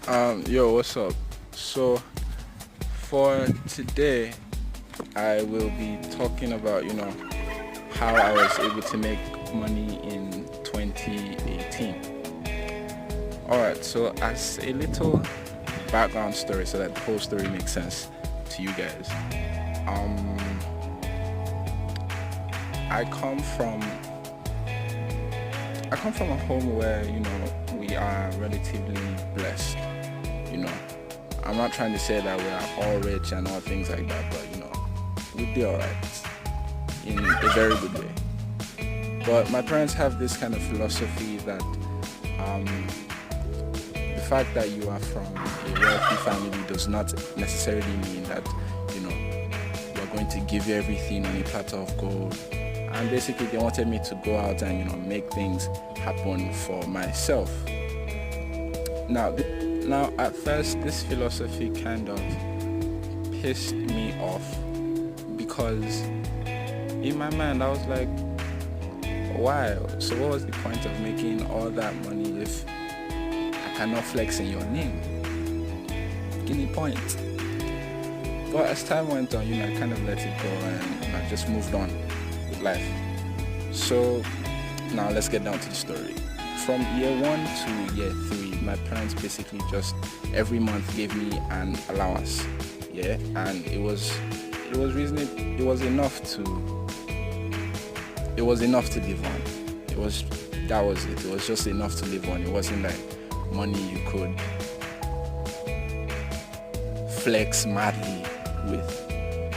Yo, what's up? So, for today, I will be talking about, how I was able to make money in 2018. Alright, so as a little background story so that the whole story makes sense to you guys, um, I come from I come from a home where, we are relatively blessed. You know, I'm not trying to say that we are all rich and all things like that, but we'd be alright in a very good way. But my parents have this kind of philosophy that the fact that you are from a wealthy family does not necessarily mean that we're going to give you everything on a platter of gold. And basically, they wanted me to go out and make things happen for myself. Now, at first, this philosophy kind of pissed me off because in my mind, I was like, why? So what was the point of making all that money if I cannot flex in your name? Give me point. But as time went on, I kind of let it go and I just moved on with life. So now let's get down to the story. From year 1 to year 3, my parents basically just every month gave me an allowance, and it was reasonable. It was enough to live on. That was it. It was just enough to live on. It wasn't like money you could flex madly with,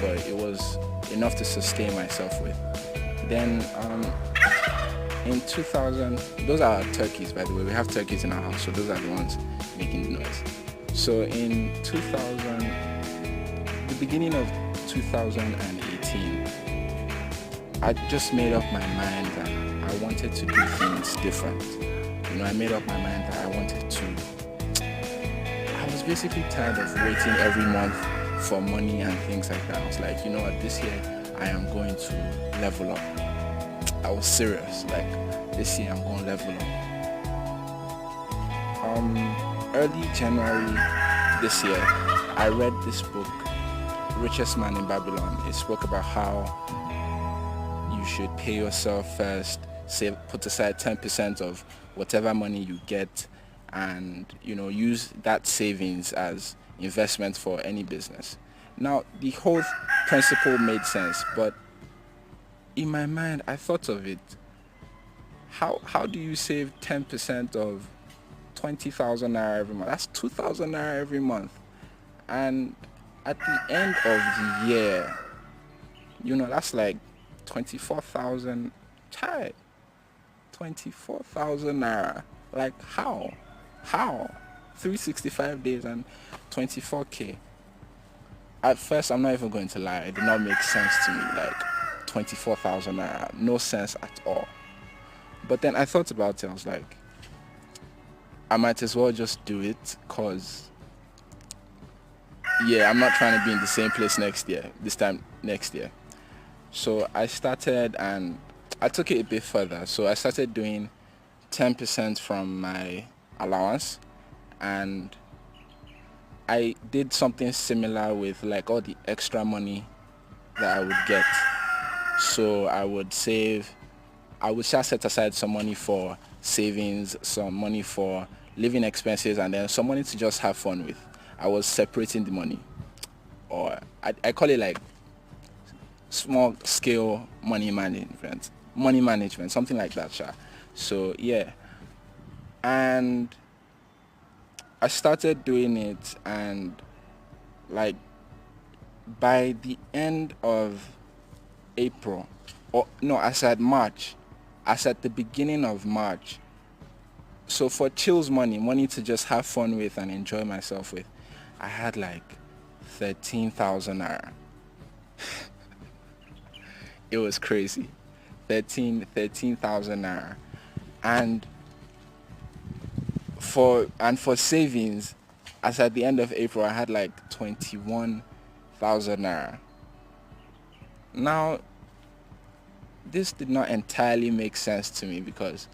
but it was enough to sustain myself with. Then in 2000, those are turkeys, by the way. We have turkeys in our house, so those are the ones making the noise. So in the beginning of 2018, I just made up my mind that I wanted to do things different. I made up my mind that I was basically tired of waiting every month for money and things like that. I was like, what, this year I am going to level up. I was serious, like this year I'm going to level up. Early January this year, I read this book, Richest Man in Babylon. It spoke about how you should pay yourself first, put aside 10% of whatever money you get, and use that savings as investment for any business. Now, the whole principle made sense, but in my mind, I thought of it. How do you save 10% of 20,000 naira every month? That's 2,000 naira every month. And at the end of the year, that's like 24,000 chai. 24,000 naira. Like how? 365 days and 24k. At first, I'm not even going to lie, it did not make sense to me. Like 24,000 naira, no sense at all. But then I thought about it. I was like, I might as well just do it, cause I'm not trying to be in the same place this time next year. So I started and I took it a bit further. So I started doing 10% from my allowance, and I did something similar with like all the extra money that I would get. So I would just set aside some money for savings, some money for living expenses, and then some money to just have fun with. I was separating the money, or I call it like small scale money management, something like that, sha. So and I started doing it, and like by the end of April, as at the beginning of March. So for chills money to just have fun with and enjoy myself with, I had like 13,000 naira. It was crazy. 13,000 naira. And for savings, as at the end of April, I had like 21,000 naira. Now, this did not entirely make sense to me because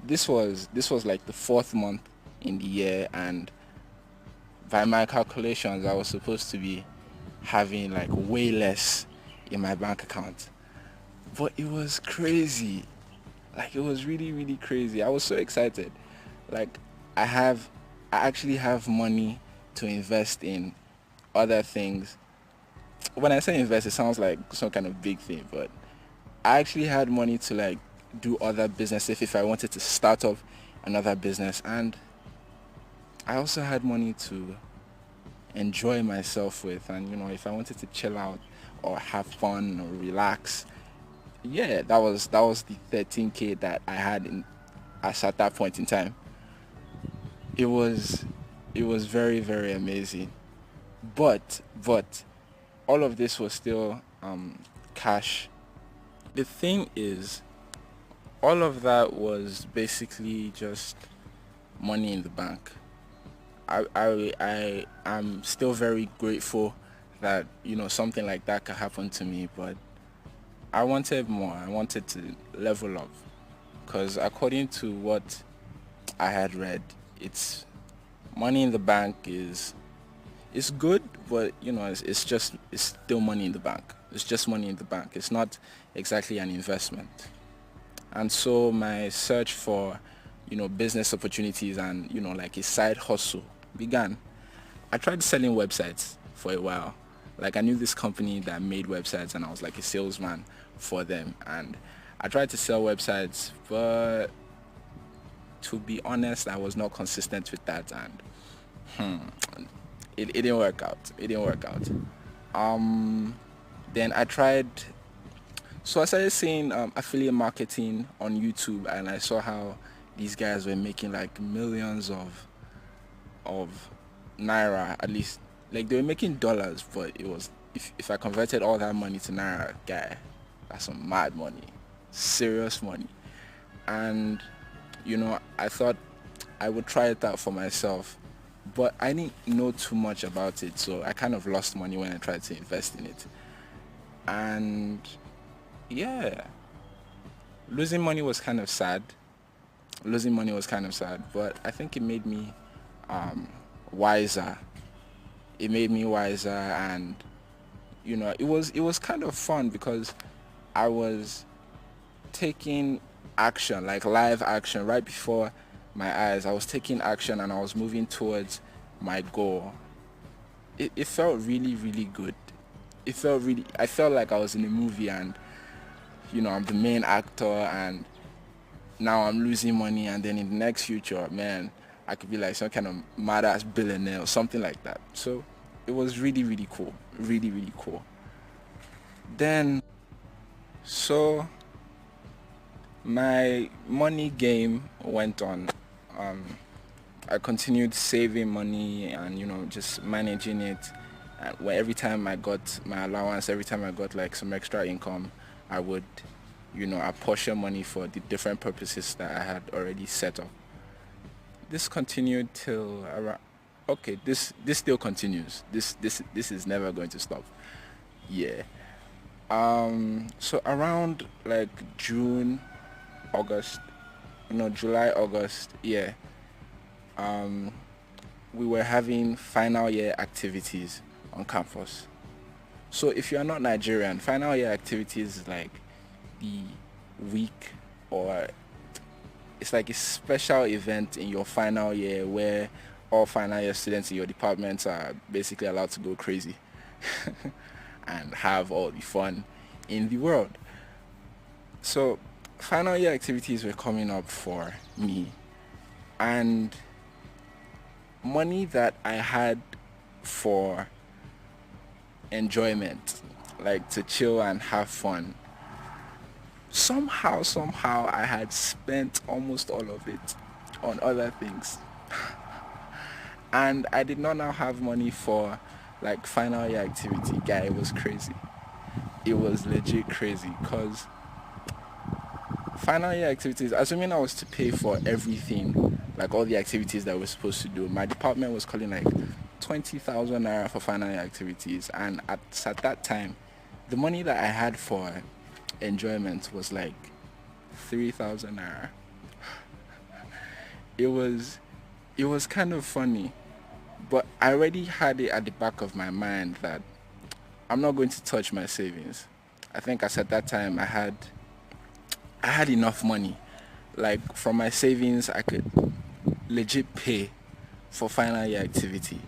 this was like the 4th month in the year, and by my calculations, I was supposed to be having like way less in my bank account. But it was crazy. Like, it was really, really crazy. I was so excited. Like, I actually have money to invest in other things. When I say invest, it sounds like some kind of big thing, but I actually had money to like do other business if I wanted to start up another business. And I also had money to enjoy myself with, and if I wanted to chill out or have fun or relax, yeah, that was the 13K that I had as at that point in time. It was very, very amazing. But all of this was still cash. The thing is, all of that was basically just money in the bank. I am still very grateful that something like that could happen to me, but I wanted more. I wanted to level up, because according to what I had read, it's money in the bank is good, but it's still money in the bank. It's just money in the bank. It's not exactly an investment. And so my search for business opportunities and like a side hustle began. I tried selling websites for a while. Like, I knew this company that made websites, and I was like a salesman for them, and I tried to sell websites, but to be honest, I was not consistent with that, and it didn't work out. Then I tried. So I started seeing affiliate marketing on YouTube, and I saw how these guys were making like millions of naira, at least. Like, they were making dollars, but it was, if I converted all that money to naira, guy, that's some mad money, serious money. And I thought I would try it out for myself, but I didn't know too much about it, so I kind of lost money when I tried to invest in it. And yeah, losing money was kind of sad. But I think it made me wiser. And it was kind of fun, because I was taking action, like live action, right before my eyes. I was taking action, and I was moving towards my goal. It felt really, really good. I felt like I was in a movie, and I'm the main actor, and now I'm losing money, and then in the next future, man, I could be like some kind of mad ass billionaire or something like that. So it was really, really cool. Really, really cool. Then, so my money game went on. I continued saving money and just managing it. And every time I got my allowance, every time I got like some extra income, I would apportion money for the different purposes that I had already set up. This continued till around. Okay, this still continues. This is never going to stop. Yeah. So around like June, August, July, August, yeah. We were having final year activities on campus. So if you are not Nigerian, final year activities is like the week, or it's like a special event in your final year where all final year students in your departments are basically allowed to go crazy and have all the fun in the world. So final year activities were coming up for me, and money that I had for enjoyment, like to chill and have fun, somehow I had spent almost all of it on other things. And I did not now have money for like final year activity. Guy, it was crazy. It was legit crazy, because final year activities, assuming I was to pay for everything, like all the activities that we're supposed to do, my department was calling like 20,000 naira for final year activities. And at that time, the money that I had for enjoyment was like 3,000 naira. It was kind of funny, But I already had it at the back of my mind that I'm not going to touch my savings. I think as at that time I had enough money. Like from my savings I could legit pay for final year activity.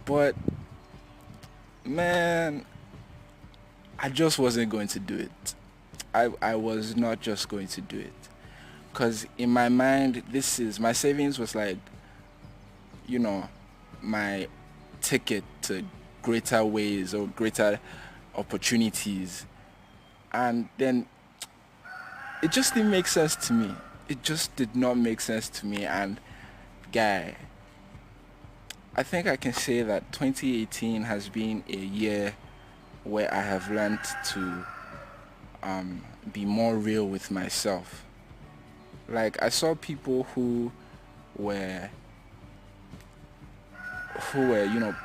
But man, I just wasn't going to do it. I was not just going to do it. Because in my mind, my savings was like, you know, my ticket to greater ways or greater opportunities. And then it just didn't make sense to me. It just did not make sense to me. And guy, I think I can say that 2018 has been a year where I have learned to be more real with myself. Like I saw people were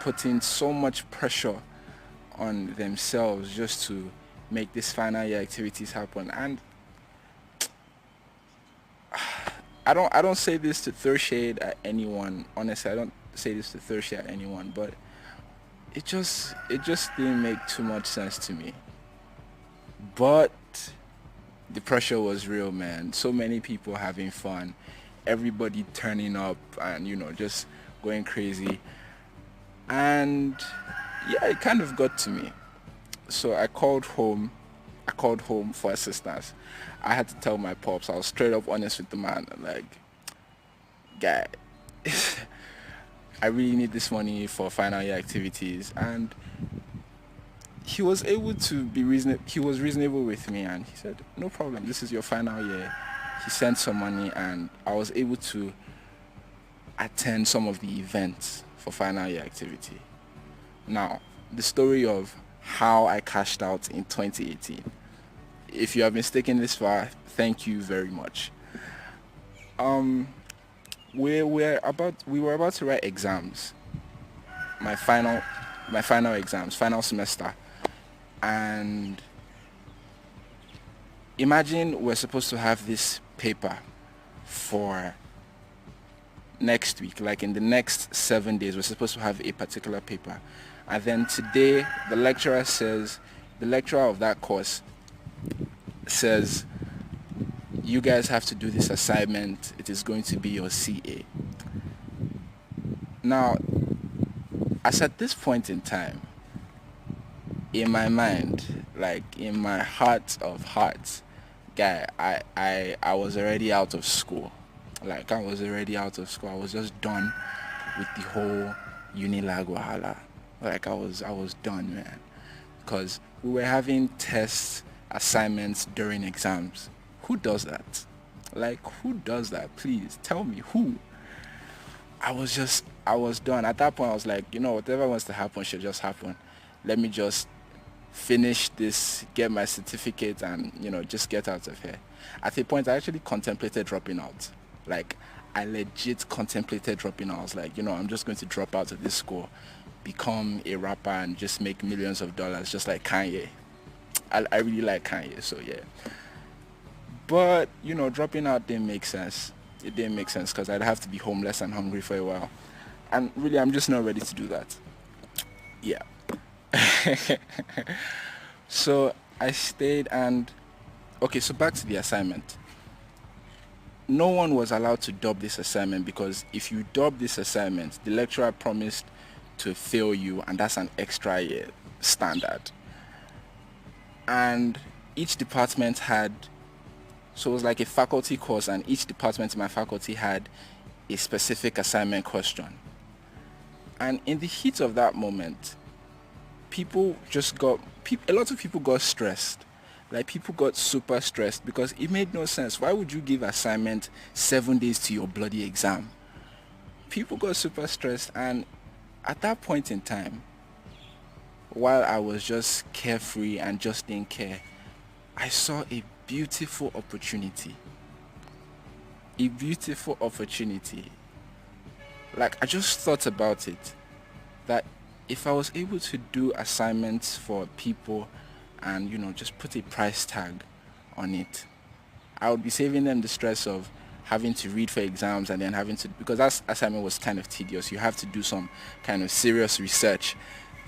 putting so much pressure on themselves just to make this final year activities happen. And I don't say this to throw shade at anyone. Honestly, I don't say this to throw shade at anyone, but it just didn't make too much sense to me. But the pressure was real, man. So many people having fun, everybody turning up and just going crazy. And yeah, it kind of got to me. So I called home. I called home for assistance. I had to tell my pops. I was straight up honest with the man. Like, guy, I really need this money for final year activities. And he was able to be reasonable. He was reasonable with me, and he said, "No problem. This is your final year." He sent some money, and I was able to attend some of the events for final year activity. Now, the story of how I cashed out in 2018. If you have been sticking this far, thank you very much. Um, we were about to write exams, my final my final exams, final semester, and imagine we're supposed to have this paper for next week, like in the next 7 days, we're supposed to have a particular paper. And then today, the lecturer of that course says, you guys have to do this assignment. It is going to be your CA. Now, as at this point in time, in my mind, like in my heart of hearts, guy, I was already out of school. Like I was already out of school. I was just done with the whole Unilag Wahala. Like I was done, man. Because we were having tests, assignments during exams. Who does that? Like who does that? Please tell me who. I was done. At that point I was like, whatever wants to happen should just happen. Let me just finish this, get my certificate, and just get out of here. At a point I actually contemplated dropping out. Like I legit contemplated dropping out. I was like, I'm just going to drop out of this school, become a rapper, and just make millions of dollars just like Kanye. I really like Kanye, so yeah. But dropping out didn't make sense. It didn't make sense because I'd have to be homeless and hungry for a while, and really I'm just not ready to do that. Yeah. So I stayed, and okay, so back to the assignment. No one was allowed to dub this assignment because if you dub this assignment, the lecturer promised to fail you, and that's an extra year standard. And each department had, so it was like a faculty course, and each department in my faculty had a specific assignment question. And in the heat of that moment, a lot of people got stressed. Like people got super stressed because it made no sense. Why would you give assignment 7 days to your bloody exam? People got super stressed, and at that point in time, while I was just carefree and just didn't care, I saw a beautiful opportunity. A beautiful opportunity. Like I just thought about it, that if I was able to do assignments for people and just put a price tag on it, I would be saving them the stress of having to read for exams and then having to, because that assignment was kind of tedious. You have to do some kind of serious research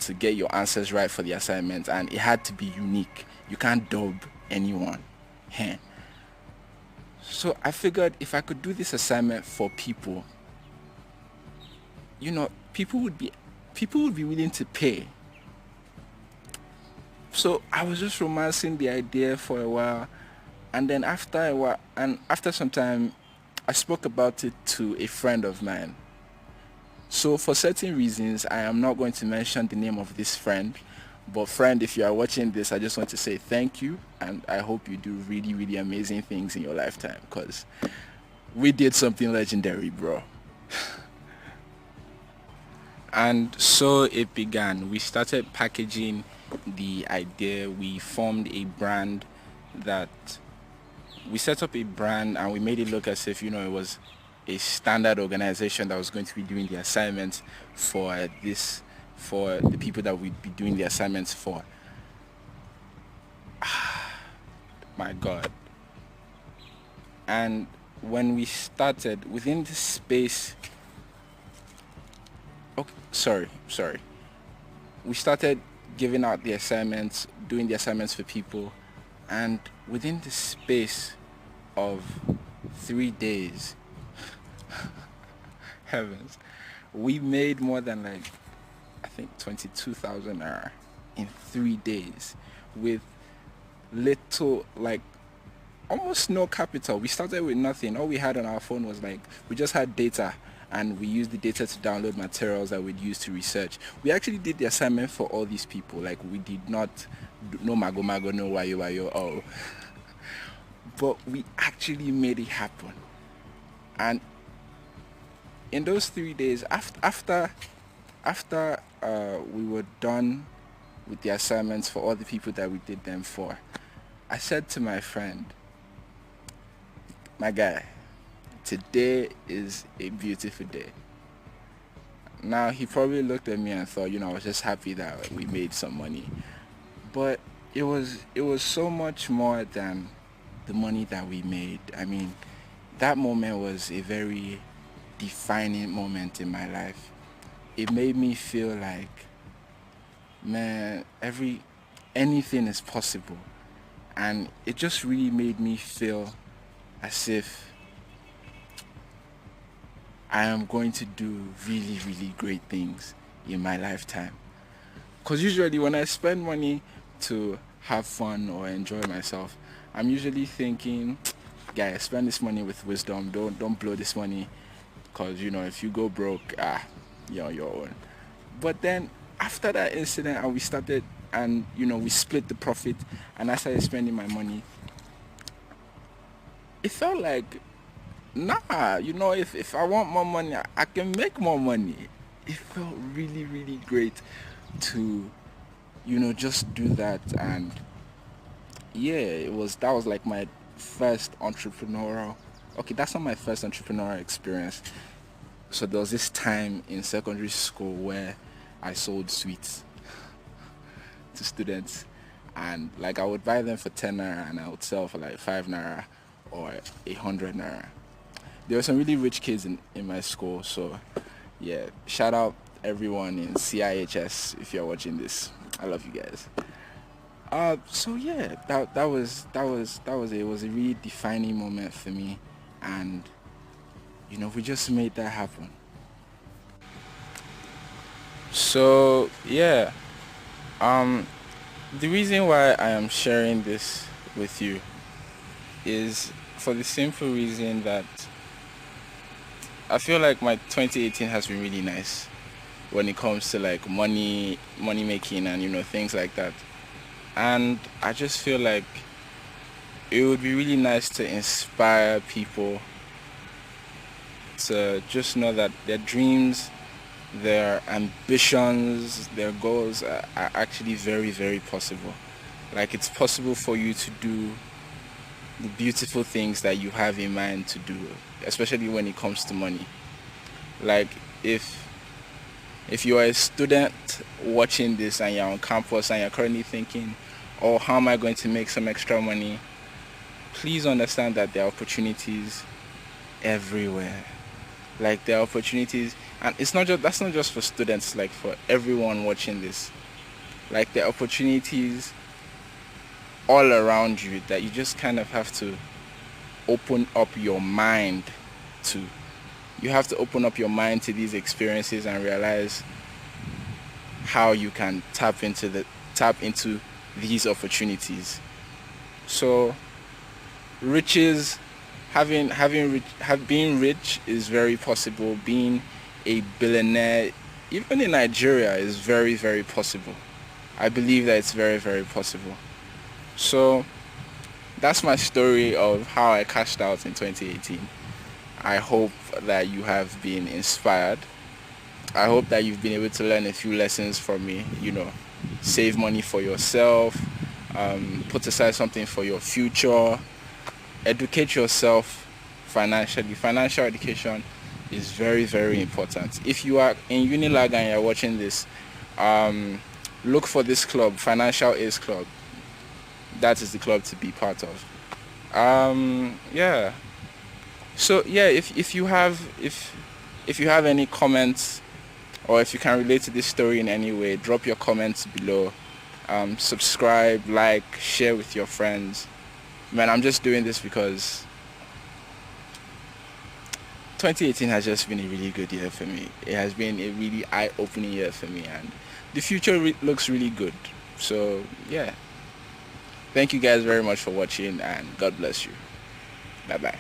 to get your answers right for the assignment, and it had to be unique. You can't dub anyone. Heh. So I figured if I could do this assignment for people, people would be willing to pay. So I was just romancing the idea for a while, and then after some time, I spoke about it to a friend of mine. So for certain reasons, I am not going to mention the name of this friend. But friend, if you are watching this, I just want to say thank you, and I hope you do really, really amazing things in your lifetime, because we did something legendary, bro. And so it began. We started packaging the idea. We formed a brand we set up a brand, and we made it look as if, it was a standard organization that was going to be doing the assignments for the people that we'd be doing the assignments for. My God. And when we started, within the space... Okay, sorry. We started giving out the assignments, doing the assignments for people, and within the space of 3 days, heavens, we made more than I think 22,000 naira in 3 days with little, almost no capital. We started with nothing. All we had on our phone was we just had data, and we used the data to download materials that we'd use to research. We actually did the assignment for all these people. We did not no mago, no wayo, oh. But we actually made it happen. And in those 3 days, after we were done with the assignments for all the people that we did them for, I said to my friend, my guy, today is a beautiful day. Now, he probably looked at me and thought, I was just happy that we made some money. But it was so much more than the money that we made. I mean, that moment was a very defining moment in my life. It made me feel like, man, anything is possible. And it just really made me feel as if I am going to do really, really great things in my lifetime. Because usually when I spend money to have fun or enjoy myself, I'm usually thinking, guys, spend this money with wisdom. Don't blow this money, because if you go broke, you're on your own. But then after that incident, and we started, and we split the profit, and I started spending my money, it felt like, if I want more money, I can make more money. It felt really, really great to just do that. And yeah, that was like my first entrepreneurial, okay, that's not my first entrepreneurial experience. So there was this time in secondary school where I sold sweets to students, and I would buy them for 10 naira and I would sell for 5 naira or 100 naira. There were some really rich kids in my school, so yeah, shout out everyone in CIHS if you're watching this. I love you guys. So yeah, that was it. It was a really defining moment for me, and we just made that happen. So yeah, the reason why I am sharing this with you is for the simple reason that I feel like my 2018 has been really nice when it comes to money making and things like that. And I just feel like it would be really nice to inspire people to just know that their dreams, their ambitions, their goals are actually very, very possible. It's possible for you to do the beautiful things that you have in mind to do, especially when it comes to money. If you are a student watching this and you're on campus and you're currently thinking, oh, how am I going to make some extra money? Please understand that there are opportunities everywhere. Like there are opportunities, and it's not just that's not just for students, like for everyone watching this. Like there are opportunities all around you that you just kind of have to open up your mind to. You have to open up your mind to these experiences and realize how you can tap into these opportunities. So riches, being rich is very possible. Being a billionaire, even in Nigeria, is very, very possible. I believe that it's very, very possible. So that's my story of how I cashed out in 2018. I hope that you have been inspired. I hope that you've been able to learn a few lessons from me. Save money for yourself, put aside something for your future, educate yourself financially. Financial education is very, very important. If you are in Unilag and you're watching this, look for this club, Financial Ace Club. That is the club to be part of. Yeah. So yeah, if you have any comments, or if you can relate to this story in any way, drop your comments below. Subscribe, like, share with your friends. Man, I'm just doing this because 2018 has just been a really good year for me. It has been a really eye-opening year for me, and the future looks really good. So yeah, thank you guys very much for watching, and God bless you. Bye bye.